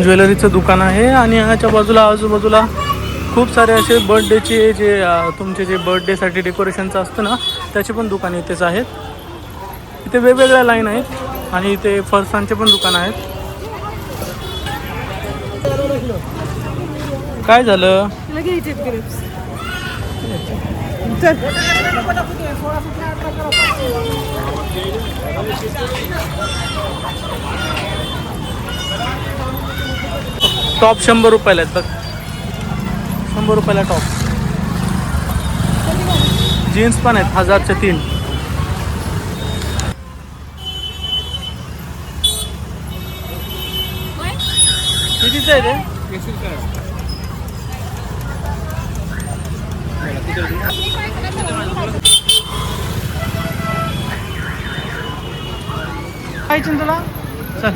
ज्वेलरीचं दुकान आहे आणि ह्याच्या बाजूला आजूबाजूला खूप सारे असे बर्थडेचे जे तुमचे जे बर्थडेसाठी डेकोरेशनचं असतं ना त्याचे पण दुकान इथेच आहेत. इथे वेगवेगळ्या लाईन आहेत आणि इथे फरसांचे पण दुकान आहेत. काय झालं? टॉप 100 रुपयाला आहेत बघ. 100 रुपयाला टॉप. जीन्स पण आहेत 1000चे 3. कितीचं आहे ते? खायचं तुला? चल.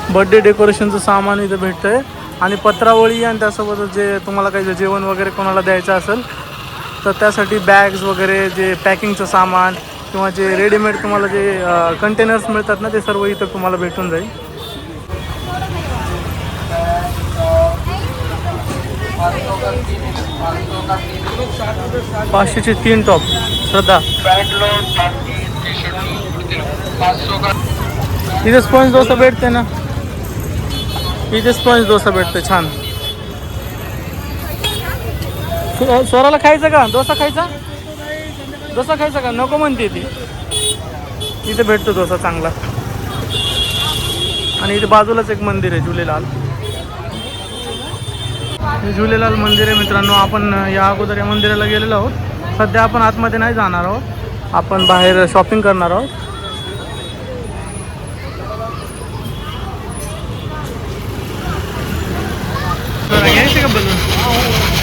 बर्थडे डेकोरेशनचं सामान इथं भेटतंय आणि पत्रावळी आणि त्यासोबतच जे तुम्हाला काही जेवण वगैरे कोणाला द्यायचं असेल तर त्यासाठी बॅग्स वगैरे जे पॅकिंगचं सामान किंवा जे रेडीमेड तुम्हाला जे कंटेनर्स मिळतात ना ते सर्व इथं तुम्हाला भेटून जाईल. पाचशेचे 3 टॉप. श्रद्धा इथे स्पंज डोसा भेटते ना. इथे स्पंज डोसा भेटते छान. स्वराला खायचं का डोसा? खायचा डोसा खायचा का? नको म्हणते ती. इथे भेटतो डोसा चांगला. आणि इथे बाजूलाच एक मंदिर आहे झुलेलाल. हे झुलेलाल मंदिर आहे मित्रांनो. आपण या अगोदर या मंदिराला गेलेलो आहोत. सध्या आपण आतमध्ये नाही जाणार आहोत. आपण बाहेर शॉपिंग करणार आहोत. घ्यायचे का बलून?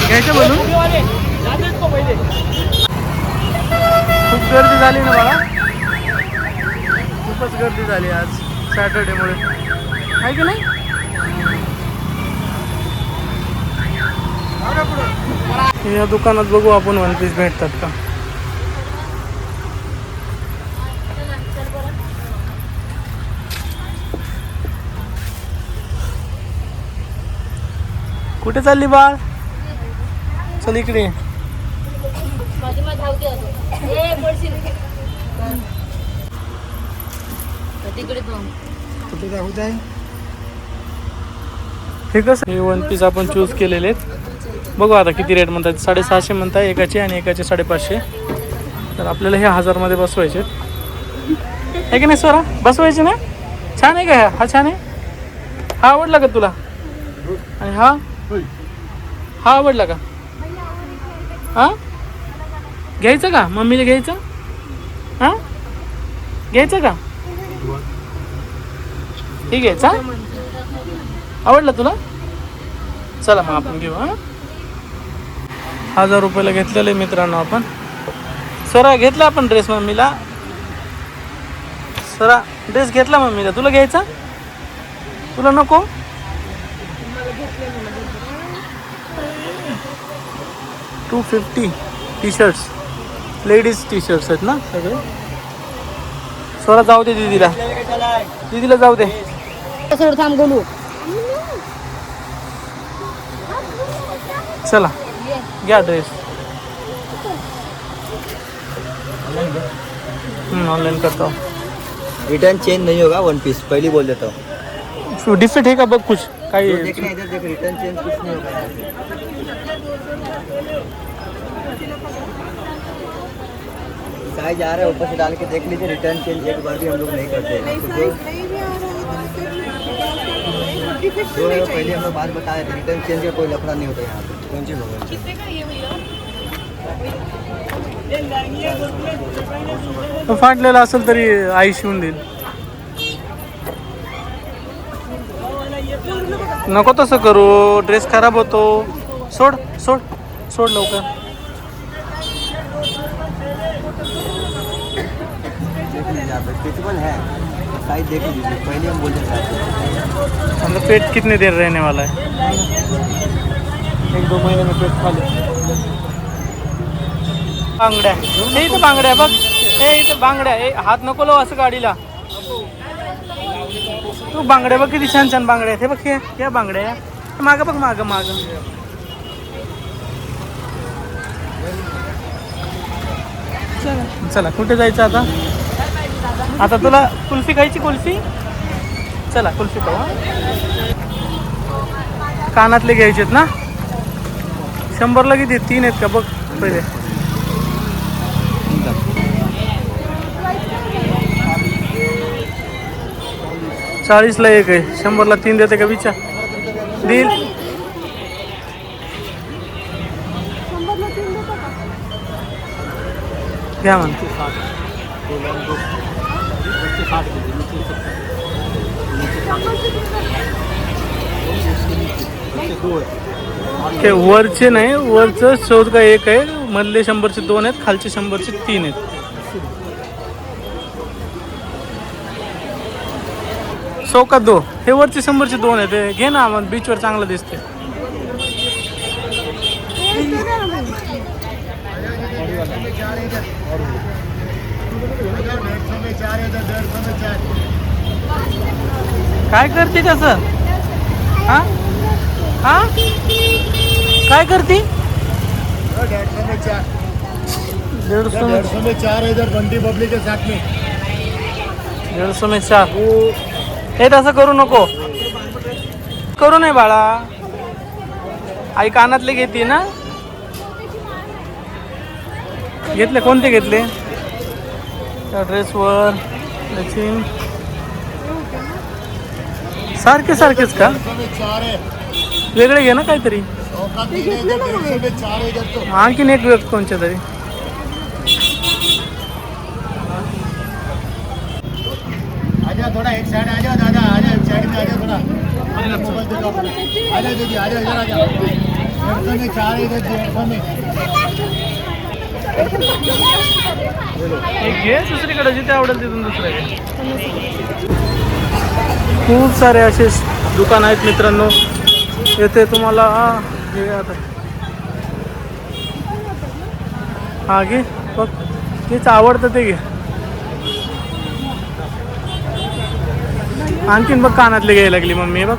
घ्यायचं बलून? खूप गर्दी झाली ना बाळा. खूपच गर्दी झाली आज सॅटर्डेमुळे आहे की नाही. या दुकानात बघू आपण वन पीस भेटतात का. कुठे चालली बाळ? चल इकडे. हे कसं हे वन पीस आपण चूज केलेले आहेत. बघू आता किती रेट म्हणतात. 650 म्हणताय एकाचे आणि एकाचे 550. तर आपल्याला हे 1000 बसवायचे आहे की नाही स्वरा? बसवायचे ना. छान आहे का? हा छान आहे. हा आवडला का तुला? आणि हा हा आवडला का? हा घ्यायचं का? मम्मीला घ्यायचं? हा घ्यायचं का? ठीक घ्यायचा. आवडला तुला? चला मग आपण घेऊ. 1000 रुपयाला घेतलेलं आहे मित्रांनो आपण. सरा घेतला आपण ड्रेस मम्मीला. सरा ड्रेस घेतला मम्मीला. तुला घ्यायचा? तुला नको? $250 T shirts. Ladies T shirts आहेत ना सगळे. स्वरा जाऊ दे दीदीला. दीदीला जाऊ दे. थांब बोलू. चला घ्या ड्रेस. ऑनलाइन करता हूँ. रिटर्न चेंज नहीं होगा वन पीस पहले बोल देता हूँ. डिफरेंट है का बघ कुछ काही. देखना इधर देख रिटर्न चेंज कुछ नहीं होगा. साइज आ रहा है ऊपर से डाल के देख लीजिए. रिटर्न चेंज एक बार भी हम लोग नहीं करते हैं. जो पहले हम लोग बात बताए थे रिटर्न चेंज का कोई लफड़ा नहीं होता यहाँ पे. कौन सी होगा फाटलेला असेल तरी आई शिवून देईल. नको तसं करू. ड्रेस खराब होतो. सोड सोड सोड लवकर. स्ट्रेचेबल है. साइज देख लीजिए. पहले हम बोलते हैं मतलब पेट कितने देर रहने वाला है? 1-2 महीने में पेट खा ले. बांगड्या हे इथं बांगड्या बघ. हे इथं बांगड्या. हे हात नको लावू असं गाडीला. तू बांगड्या बघ किती छान छान बांगड्या आहेत. हे बघ हे या बांगड्या. मागं बघ मागं मागं. चला कुठे जायचं आता. आता तुला कुल्फी खायची. कुल्फी चला कुल्फी खाऊ. कानातले घ्यायचेत ना. 100ला किती 3 आहेत का बघ पहिले. 40ला 1 आहे. 100ला 3 देते का विचार. देईल. घ्या म्हणते. ते वरचे नाही. वरचं शोध का 1 आहे. मधले 100चे 2 आहेत. खालचे 100चे 3 आहेत. का 2. हे वरचे 100चे 2 आहेत. हे घे ना मग बीचवर चांगलं दिसते. काय करते तसं. हा हा काय करते. 150 में 4 इधर बंटी पब्लिक के साथ में. 150 में 4. हे तसं करू नको. करू नये बाळा. आई कानातले घेते ना. घेतले कोणते घेतले. त्या ड्रेसवर मॅचिंग सारखे सारखेच का. वेगळे घे ना काहीतरी. आणखीन एक वेळ कोणच्या तरी. आजा थोड़ा एक साइड आ जाओ दादा. आ जाओ एक साइड में आ जाओ थोड़ा. मोबाइल दिखाओ. आ जाओ दीदी आ जाओ इधर आ जाओ. 150 में 4 इधर 150 में. एक घे दुसरीकडे जिथे आवडेल तिथून दुसरं घे. खूप सारे असे दुकान आहेत मित्रांनो. येथे तुम्हाला हे आता हा घे बघ. तेच आवडतं ते घे. आणखीन बघ कानातले घ्यायला लागली मम्मी. बघ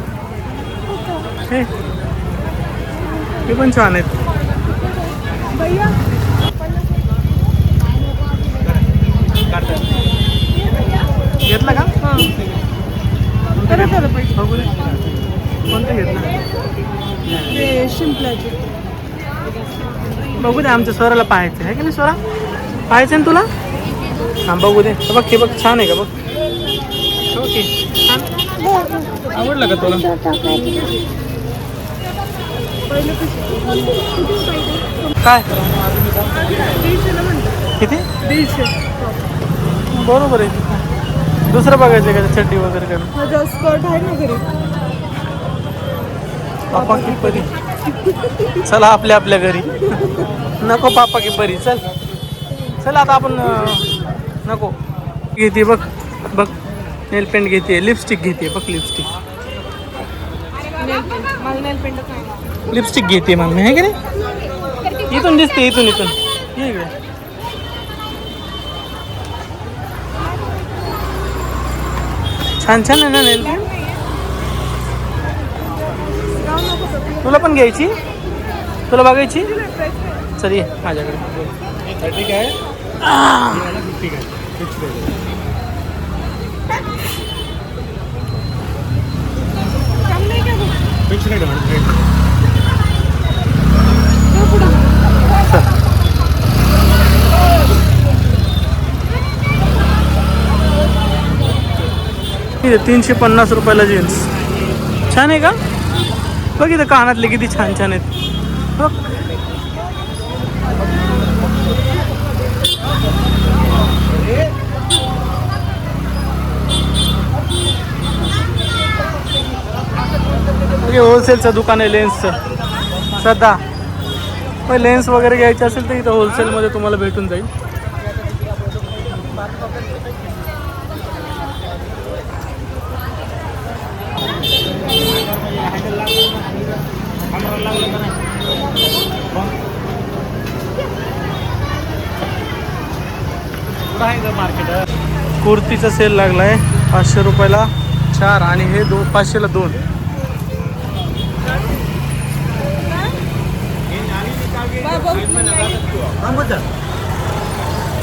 हे पण छान आहेत. घेतला का. बघू दे कोणतं घेतलं. बघू दे आमच्या स्वराला पाहायचं आहे का नाही. स्वरा पाहायचं ना तुला. हां बघू दे. बघ हे बघ छान आहे का बघ. ओके आवडलं का तुला. काय किती. 150. बरोबर आहे. दुसरं बघायचं का चड्डी वगैरे करून. स्कर्ट आहे ना घरी. पापा की परी. चला आपल्या आपल्या घरी. नको पापा की परी. चल चल आता आपण नको. घेते बघ बघ. नेल पेंट घेते. लिपस्टिक घेते बघ. लिपस्टिक लिपस्टिक घेते मम्मी आहे की नाही. इथून दिसते इथून इथून. ये इकडे. छान छान आहे ना नेल पेंट. तुला पण घ्यायची. तुला बघायची. चल ये माझ्याकडे. ठीक आहे. इथे 350 रुपयाला जीन्स. छान आहे का. बघ इथं कानातले किती छान छान आहेत. बघ हे होलसेलचं दुकान आहे लेन्सचं. सध्या पण लेन्स वगैरे घ्यायचे असेल तर इथं होलसेलमध्ये तुम्हाला भेटून जाईल. कुर्तीचा सेल लागलाय 500 रुपयाला 4 आणि हे 500ला 2.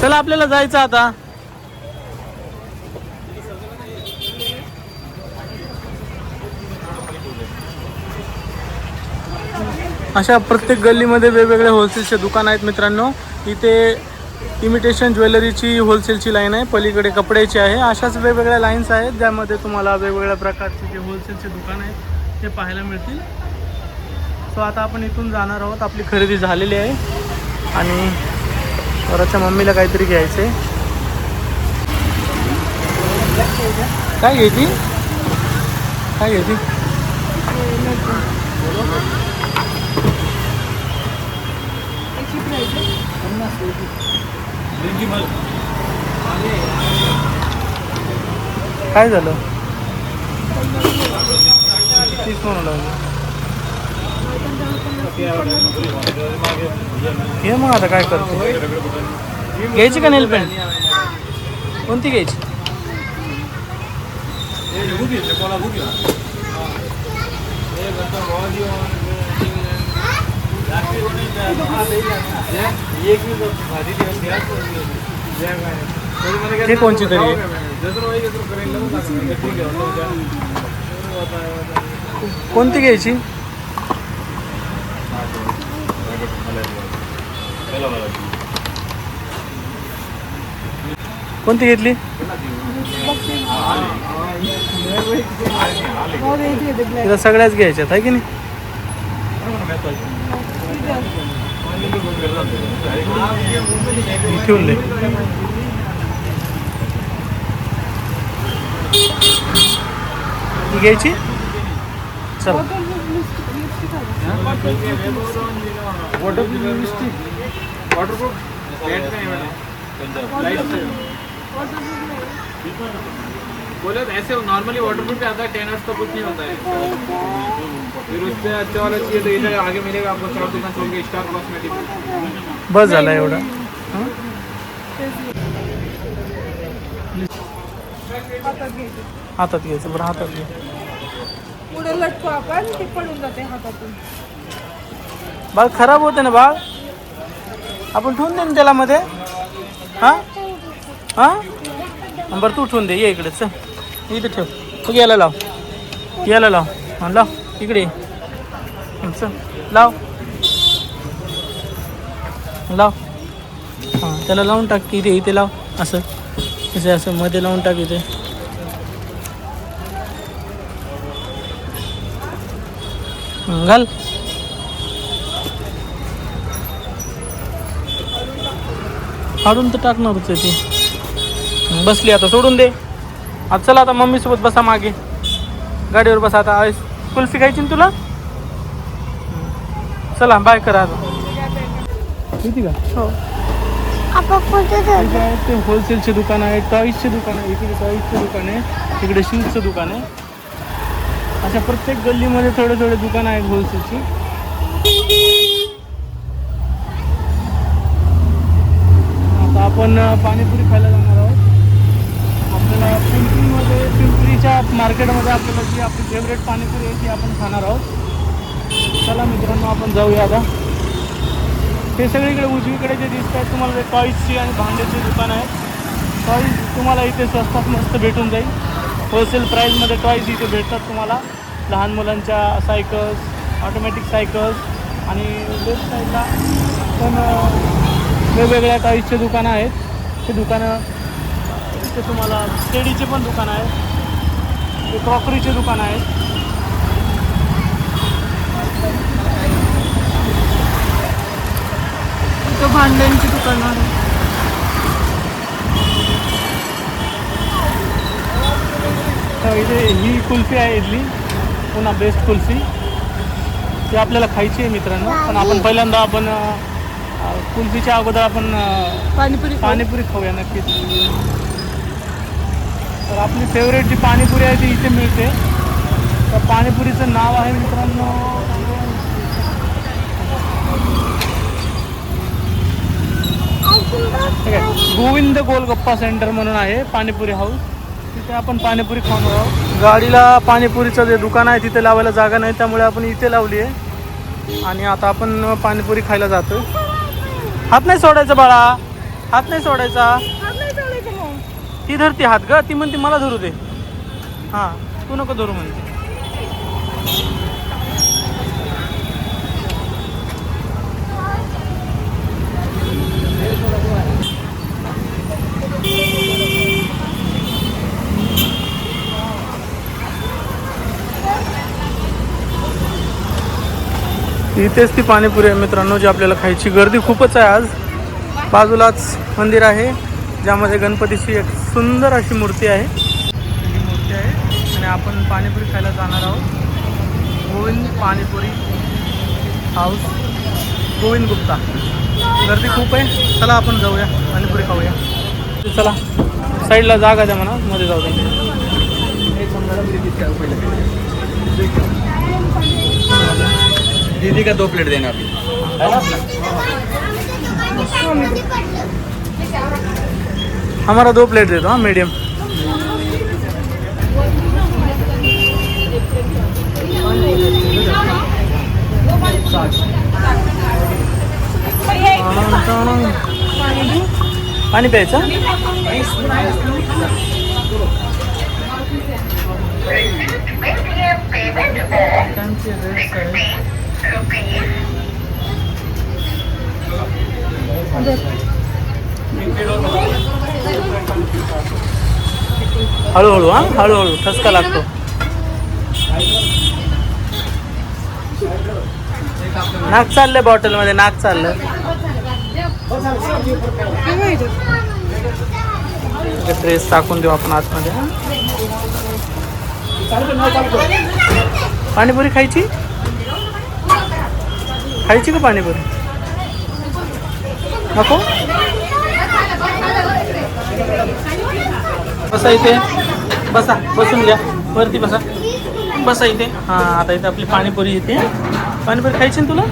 चला आपल्याला जायचं आता. अशा प्रत्येक गल्लीमध्ये वेगवेगळे होलसेलचे दुकान आहेत मित्रांनो. इथे इमिटेशन ज्वेलरीची होलसेलची लाईन आहे, पलीकडे कपड्याची आहे. अशाच वेगवेगळ्या लाईन्स आहेत ज्यामध्ये तुम्हाला वेगवेगळ्या प्रकारचे जे होलसेलचे दुकान आहेत ते पाहायला मिळतील. सो आता आपण इथून जाणार आहोत. आपली खरेदी झालेली आहे आणि वराच्या मम्मीला काहीतरी घ्यायचं आहे. काय घ्यायची? काय घ्यायची? काय झालं? 30 म्हणू लागलं. हे मग आता काय करतो? घ्यायची का नेल पेंट? कोणती घ्यायची? हे कोणची तरी कोणती घ्यायची? कोणती घेतली? तिला सगळ्याच घ्यायच्यात आहे की नाही? ठेवून दे. ही घ्यायची? चल. बोले ऐसे नॉर्मली वाटरप्रूफ पे आता है 10 का कुछ नहीं होता है. फिर उससे अच्छा वाला चाहिए तो इधर आगे मिलेगा आपको. 4 दुकान छोड़ के स्टार कॉस्मेटिक. बस झाला एवढा. हातात घ्यायचं. बरं हातात घे. पुढे लटको आपण ते पडून जाते हातातून. बाळ खराब होते ना बाळ. आपण ठेवून दे ना त्याला मध्ये. हां हां बरं तू ठेवून दे. ये इकडे चल. इथे ठेव. तू याला लाव. याला लाव. हां लाव इकडे. चल लाव लाव. हां त्याला लावून टाक की इथे. इथे लाव. असं इथे असं मध्ये लावून टाक इथे. घाल. काढून तर टाकणारच आहे ती. बसली आता. सोडून दे. आता चला आता मम्मीसोबत बसा मागे गाडीवर बसा. आता कुल्फी खायची ना तुला? चला बाय करा आता. किती का? हो. ते होलसेलचे दुकान आहे, टॉईजचे दुकान आहे. इकडे टॉईजचे दुकान आहे, इकडे शूजचं दुकान आहे. अशा प्रत्येक गल्लीमध्ये थोडे थोडे दुकान आहेत होलसेलची. आता आपण पाणीपुरी खायला जाणार आहोत. आपल्याला पिंपरीच्या मार्केटमध्ये आपल्याला जी आपली फेवरेट पाणीपुरी आहे ती आपण खाणार आहोत. चला मित्रांनो आपण जाऊया आता. हे सगळीकडे उजवीकडे जे दिसत आहेत तुम्हाला ते टॉईजची आणि भांड्याची दुकान आहेत. टॉईज तुम्हाला इथे स्वस्तात मस्त भेटून जाईल. होलसेल प्राईजमध्ये टॉईज इथे भेटतात तुम्हाला. लहान मुलांच्या सायकल्स, ऑटोमॅटिक सायकल्स आणि लेफ्ट साईडला पण वेगवेगळ्या टॉईजचे दुकानं आहेत. ते दुकानं इथे तुम्हाला स्टेडीचे पण दुकानं आहेत, ते क्रॉकरीचे दुकानं आहेत. इथं भांड्यांची दुकानं आहेत. इथे ही कुल्फी आहे इथली पुन्हा बेस्ट कुल्फी. ती आपल्याला खायची आहे मित्रांनो. पण आपण पहिल्यांदा आपण कुल्फीच्या अगोदर आपण पाणीपुरी खाऊया नक्कीच. तर आपली फेवरेट जी पाणीपुरी आहे ती इथे मिळते. तर पाणीपुरीचं नाव आहे मित्रांनो ठीक आहे. गोविंद गोलगप्पा सेंटर म्हणून आहे, पाणीपुरी हाऊस. तिथे आपण पाणीपुरी खाऊन आहोत. गाडीला पाणीपुरीचं जे दुकान आहे तिथे लावायला जागा नाही, त्यामुळे आपण इथे लावली आहे. आणि आता आपण पाणीपुरी खायला जातो. हात नाही सोडायचा बाळा, हात नाही सोडायचा. हात नाही चालायचं मग. ती धरते हात ग, ती म्हणते मला धरू दे. हां, तू नको धरू म्हणते. इथेच ती पाणीपुरी आहे मित्रांनो, जी आपल्याला खायची. गर्दी खूपच आहे आज. बाजूलाच मंदिर आहे, ज्यामध्ये गणपतीची एक सुंदर अशी मूर्ती आहे. ही मूर्ती आहे आणि आपण पाणीपुरी खायला जाणार आहोत. गोविंद पाणीपुरी हाऊस, गोविंद गुप्ता. गर्दी खूप आहे. चला आपण जाऊया, पाणीपुरी खाऊया. चला, साईडला जागा द्या म्हणा, मध्ये जाऊ द्या. दीदी का 2 प्लेट देना अभी. हमारा 2 प्लेट दे दो. हाँ, मीडियम. पाणी प्यायचं. हळूहळू, हा हळूहळू, ठसका लागतो. नाक चाललंय बॉटलमध्ये, नाक चाललंय. ड्रेस टाकून देऊ आपण आतमध्ये. पाणीपुरी खायची, खायची का पाणीपुरी? नको. बसा इथे, बसा, बसून घ्या वरती, बसा बसा इथे. हां, आता इथे आपली पाणीपुरी येते. पाणीपुरी खायची ना तुला?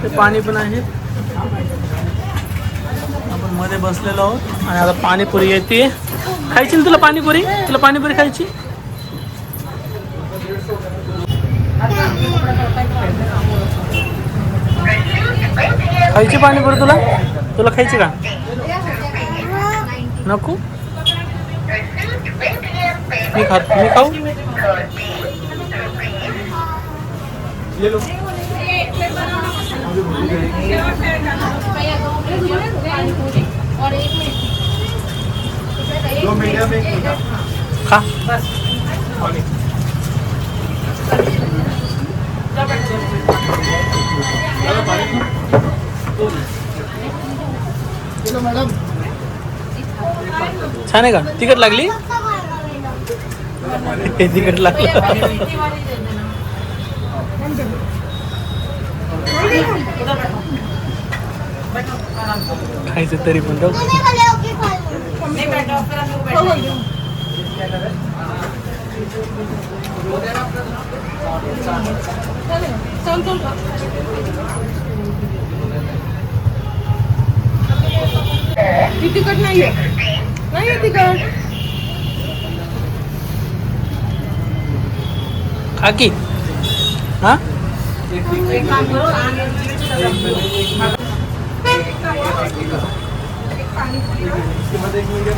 ते पाणी पण आहे. आपण मध्ये बसलेलो आहोत आणि आता पाणीपुरी येते. खायची ना तुला पाणीपुरी? तुला पाणीपुरी खायची? खायची पाणीपुरी तुला? तुला खायची का? नको. मी खाऊ. ले लो. दो मीडियम, एक मीठा. खा. मॅडम छान आहे का? तिखट लागली? तिखट लागलं. खायचं तरी पण जाऊ. तिखट नाहीये, नाहीये तिखट. खा की. हा,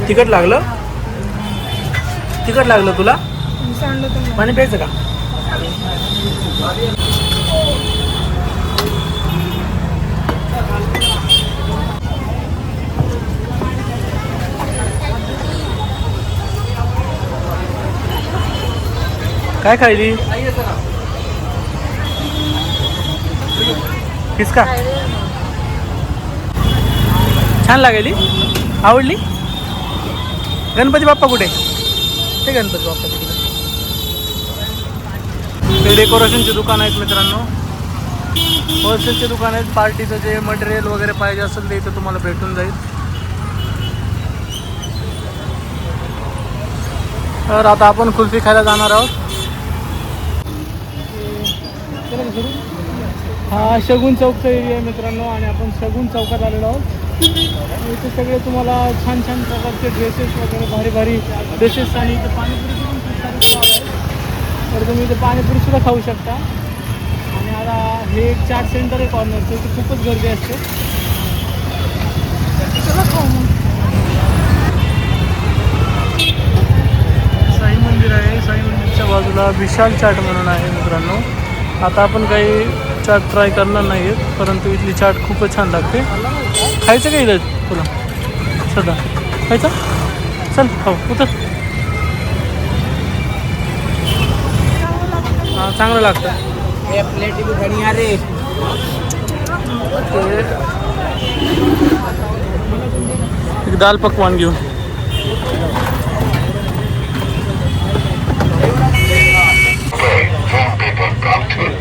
तिखट लागलं? तिखट लागलं तुला? पाणी प्यायचं का? काय खायली? किसका? छान लागली? आवडली? गणपती बाप्पा कुठे? ते गणपती बाप्पा तिकडे. ते डेकोरेशनचे दुकान आहेत मित्रांनो, होलसेलचे दुकान आहेत. पार्टीचं जे मटेरियल वगैरे पाहिजे असेल ते इथं तुम्हाला भेटून जाईल. तर आता आपण कुल्फी खायला जाणार आहोत. हा शगुन चौकचा एरिया आहे मित्रांनो, आणि आपण शगुन चौकात आलेलो आहोत. इथे सगळे तुम्हाला छान छान प्रकारचे ड्रेसेस वगैरे भारी भारी ड्रेसेस आणि इथे पाणीपुरीचे पण खूप सारे स्टॉल आहेत. तर तुम्ही इथे पाणीपुरीसुद्धा खाऊ शकता. आणि आता हे एक चाट सेंटर आहे कॉर्नरचं, इथे खूपच गर्दी असते. चला खाऊ मग. साई मंदिर आहे, साई मंदिरच्या बाजूला विशाल चाट म्हणून आहे मित्रांनो. आता आपण काही चाट ट्राय करणार नाही आहेत, परंतु इथली चाट खूपच छान लागते. खायचं का इथं तुला सध्या खायचं? चल खाऊ उतर. हां चांगलं लागतं. प्लेट भी घनी आ रही एक दाल पकवान घेऊ.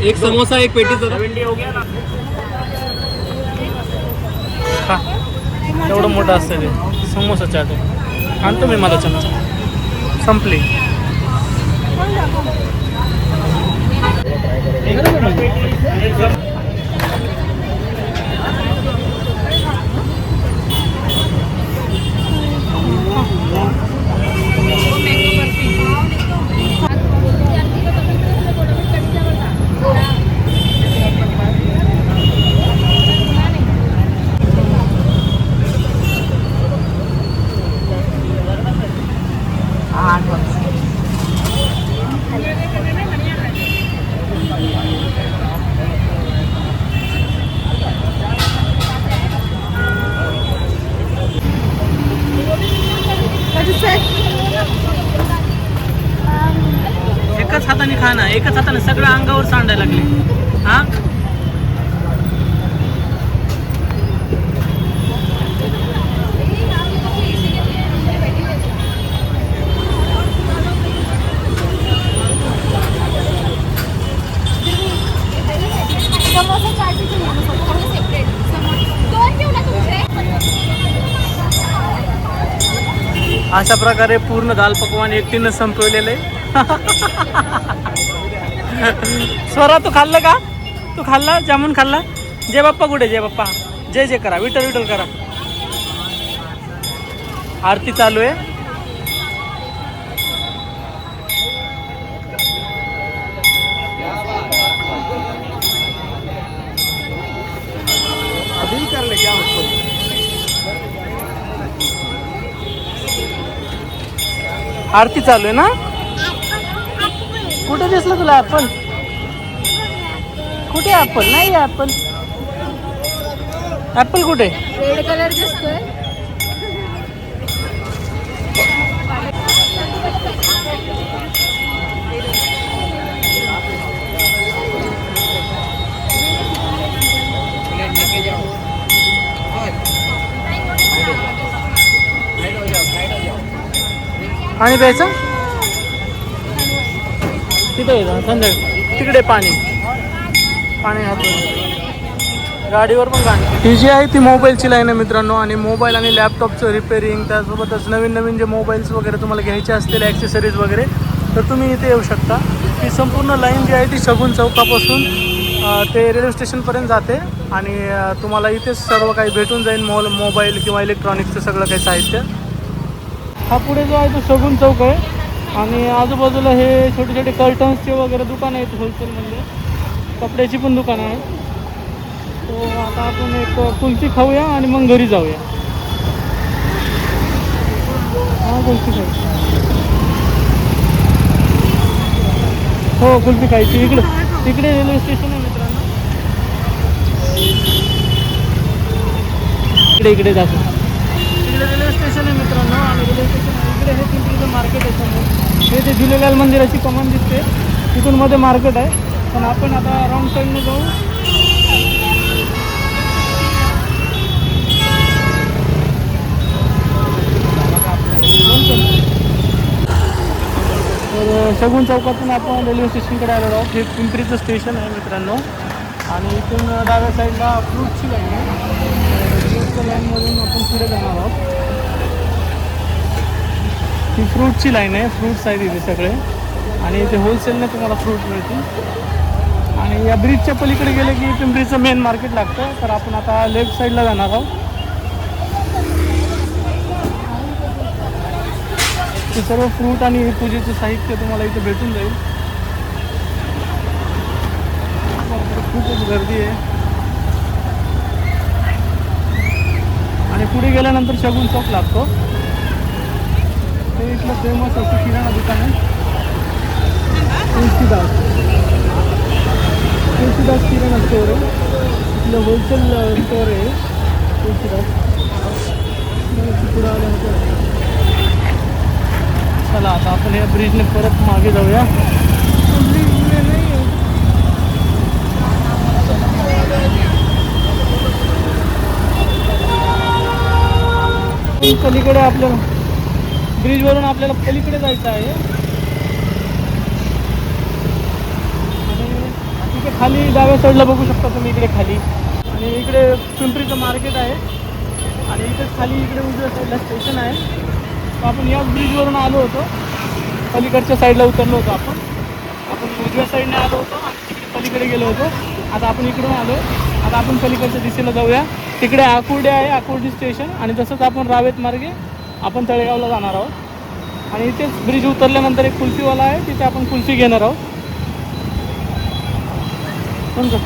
एक समोसा एक पेटी हो गया ना. खा एवढं मोठं असतं ते समोसा चाट आहे. आणतो मी मला चमचा. संपली. एकच हाताने खा ना, एकच हाताने सगळं अंगावर सांडायला लागले. हा अशा प्रकारे पूर्ण दाल पकवान एकटीनं संपवलेलं आहे. स्वरा तू खाल्लं का? तू खाल्ला जामून खाल्ला? जय बाप्पा कुठे? जय बाप्पा जय जय करा, विठ्ठल विठ्ठल करा. आरती चालू आहे. अभी कर ले क्या उसको. आरती चालू आहे ना. कुठे दिसलं तुला ॲपल? कुठे ॲपल? नाही ॲपल. ॲपल कुठे? रेड कलर दिसतोय. पाणी प्यायचं तिथे येतं संध्याकाळी. तिकडे पाणी हात गाडीवर पण गाणी. ही जी आहे ती मोबाईलची लाईन आहे मित्रांनो. आणि मोबाईल आणि लॅपटॉपचं रिपेअरिंग, त्यासोबतच नवीन नवीन जे मोबाईल्स वगैरे तुम्हाला घ्यायचे असतील ॲक्सेसरीज वगैरे, तर तुम्ही इथे येऊ शकता. ही संपूर्ण लाईन जी आहे ती शगुन चौकापासून ते रेल्वे स्टेशनपर्यंत जाते. आणि तुम्हाला इथेच सर्व काही भेटून जाईल. मोबाईल किंवा इलेक्ट्रॉनिक्सचं सगळं काही साहित्य. हा पुढे जो आहे तो शगुन चौक आहे. आणि आजूबाजूला हे छोटे छोटे कर्टन्सचे वगैरे दुकानं आहेत होलसेलमधले. कपड्याची पण दुकानं आहेत. तो आता आपण एक कुल्फी खाऊया आणि मग घरी जाऊया. हां कुल्फी खायची. हो कुल्फी खायची. इकडे रेल्वे स्टेशन आहे मित्रांनो. इकडे जातो. इकडे रेल्वे स्टेशन आहे मित्रांनो. आणि रेल्वे स्टेशन इकडे हे पिंपरीचं मार्केट आहे समोर. हे ते झुलेलाल मंदिराची कमान दिसते. तिथून मध्ये मार्केट आहे. पण आपण आता रॉंग साईडने जाऊ. तर शगुन चौकातून आपण रेल्वे स्टेशनकडे आलेलो आहोत. हे पिंपरीचं स्टेशन आहे मित्रांनो. आणि इथून डाव्या साईडला फ्रूटची लाईन आहे. फ्रूटच्या लाईनमधून आपण पुढे जाणार आहोत. ही फ्रूटची लाईन आहे. फ्रूट्स आहेत इथे सगळे. आणि इथे होलसेलने तुम्हाला फ्रूट मिळतील. आणि या ब्रिजच्या पलीकडे गेले की पिंपरीचं मेन मार्केट लागतं. तर आपण आता लेफ्ट साईडला जाणार आहोत. हे सर्व फ्रूट आणि पूजेचं साहित्य तुम्हाला इथे भेटून जाईल. खूपच गर्दी आहे. आणि पुढे गेल्यानंतर शगुन चौक लागतो. ते इथलं फेमस असं किराणा दुकान आहे. तुळशीदास किराणा स्टोर आहे. इथलं होलसेल स्टोर आहे तुळशीदास. पुढं आल्यानंतर चला आता आपण या ब्रिजने परत मागे जाऊया. पलीकडे आपल्याला ब्रिजवरून आपल्याला पलीकडे जायचं आहे. आणि तिथे खाली डाव्या साईडला बघू शकता तुम्ही इकडे खाली. आणि इकडे पिंपरीचं मार्केट आहे. आणि इथेच खाली इकडे उजव्या साईडला स्टेशन आहे. तर आपण याच ब्रिजवरून आलो होतो. पलीकडच्या साईडला उतरलो होतो आपण उजव्या साईडने आलो होतो आणि तिकडे पलीकडे गेलो होतो. आता आपण इकडून आलो. आता आपण पलीकडच्या दिशेला जाऊया. तिकडे आकुर्डी आहे, आकुर्डी स्टेशन. आणि तसंच आपण रावेत मार्गे आपण तळेगावला जाणार आहोत. आणि इथेच ब्रिज उतरल्यानंतर एक कुल्फीवाला आहे, तिथे आपण कुल्फी घेणार आहोत. समजा